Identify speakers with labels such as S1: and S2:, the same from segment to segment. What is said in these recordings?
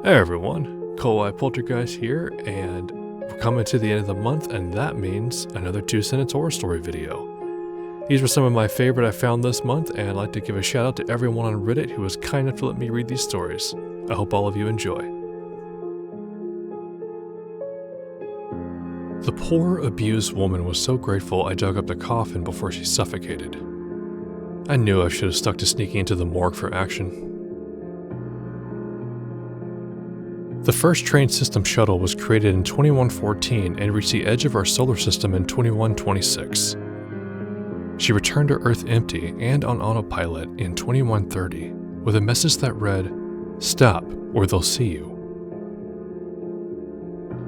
S1: Hey everyone, Cole Poltergeist here, and we're coming to the end of the month, and that means another 2-sentence horror story video. These were some of my favorite I found this month, and I'd like to give a shout out to everyone on Reddit who was kind enough to let me read these stories. I hope all of you enjoy. The poor, abused woman was so grateful I dug up the coffin before she suffocated. I knew I should have stuck to sneaking into the morgue for action. The first train system shuttle was created in 2114 and reached the edge of our solar system in 2126. She returned to Earth empty and on autopilot in 2130 with a message that read, "Stop, or they'll see you."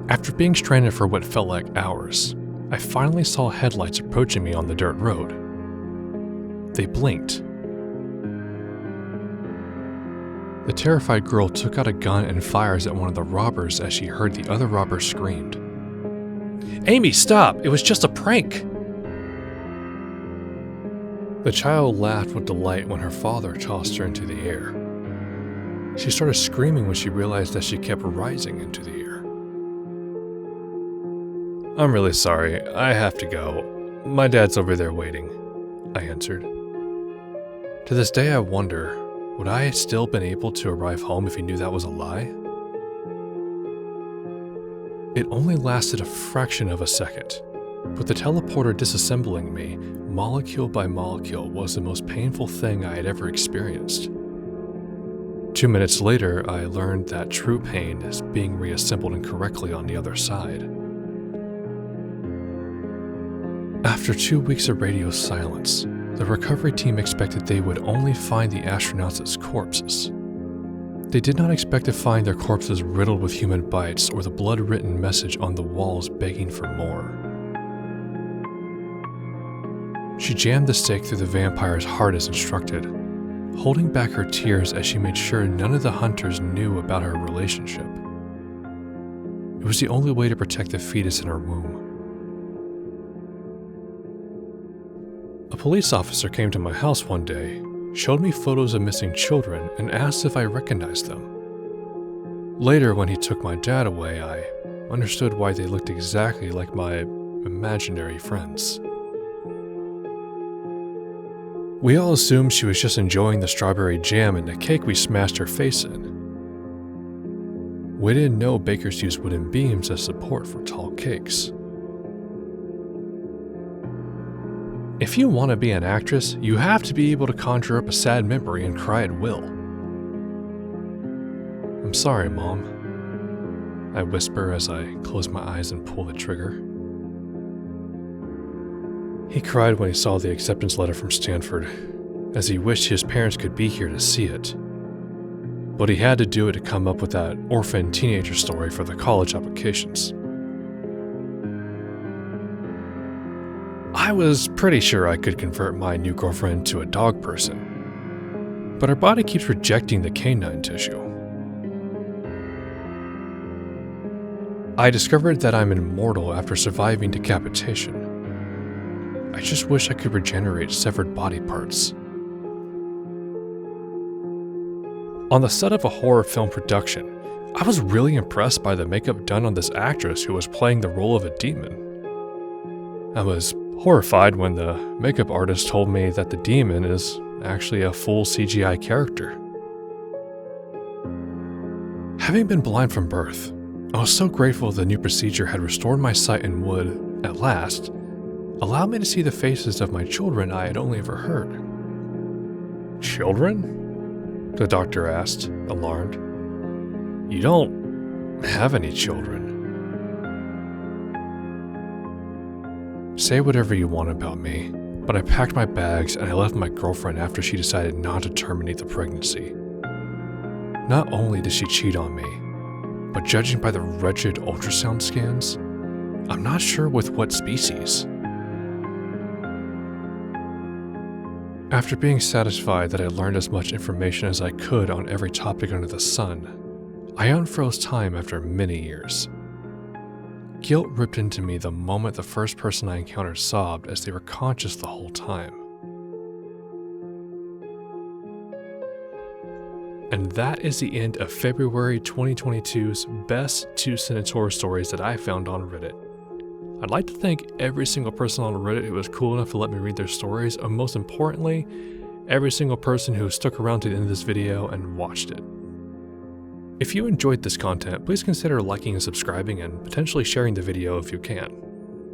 S1: After being stranded for what felt like hours, I finally saw headlights approaching me on the dirt road. They blinked. The terrified girl took out a gun and fires at one of the robbers as she heard the other robber screamed. "Amy, stop! It was just a prank!" The child laughed with delight when her father tossed her into the air. She started screaming when she realized that she kept rising into the air. "I'm really sorry. I have to go. My dad's over there waiting," I answered. To this day I wonder, would I have still been able to arrive home if he knew that was a lie? It only lasted a fraction of a second, but the teleporter disassembling me, molecule by molecule, was the most painful thing I had ever experienced. 2 minutes later, I learned that true pain is being reassembled incorrectly on the other side. After 2 weeks of radio silence, the recovery team expected they would only find the astronauts as corpses. They did not expect to find their corpses riddled with human bites or the blood-written message on the walls begging for more. She jammed the stake through the vampire's heart as instructed, holding back her tears as she made sure none of the hunters knew about her relationship. It was the only way to protect the fetus in her womb. A police officer came to my house one day, showed me photos of missing children, and asked if I recognized them. Later, when he took my dad away, I understood why they looked exactly like my imaginary friends. We all assumed she was just enjoying the strawberry jam and the cake we smashed her face in. We didn't know bakers use wooden beams as support for tall cakes. If you want to be an actress, you have to be able to conjure up a sad memory and cry at will. "I'm sorry, Mom," I whisper as I close my eyes and pull the trigger. He cried when he saw the acceptance letter from Stanford, as he wished his parents could be here to see it. But he had to do it to come up with that orphan teenager story for the college applications. I was pretty sure I could convert my new girlfriend to a dog person, but her body keeps rejecting the canine tissue. I discovered that I'm immortal after surviving decapitation. I just wish I could regenerate severed body parts. On the set of a horror film production, I was really impressed by the makeup done on this actress who was playing the role of a demon. I was horrified when the makeup artist told me that the demon is actually a full CGI character. Having been blind from birth, I was so grateful the new procedure had restored my sight and would, at last, allow me to see the faces of my children I had only ever heard. "Children?" the doctor asked, alarmed. "You don't have any children." Say whatever you want about me, but I packed my bags and I left my girlfriend after she decided not to terminate the pregnancy. Not only did she cheat on me, but judging by the wretched ultrasound scans, I'm not sure with what species. After being satisfied that I learned as much information as I could on every topic under the sun, I unfroze time after many years. Guilt ripped into me the moment the first person I encountered sobbed as they were conscious the whole time. And that is the end of February 2022's best 2-sentence horror stories that I found on Reddit. I'd like to thank every single person on Reddit who was cool enough to let me read their stories, and most importantly, every single person who stuck around to the end of this video and watched it. If you enjoyed this content, please consider liking and subscribing and potentially sharing the video if you can.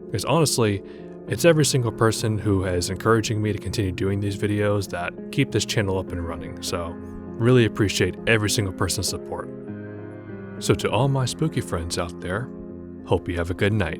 S1: Because honestly, it's every single person who is encouraging me to continue doing these videos that keep this channel up and running, so really appreciate every single person's support. So to all my spooky friends out there, hope you have a good night.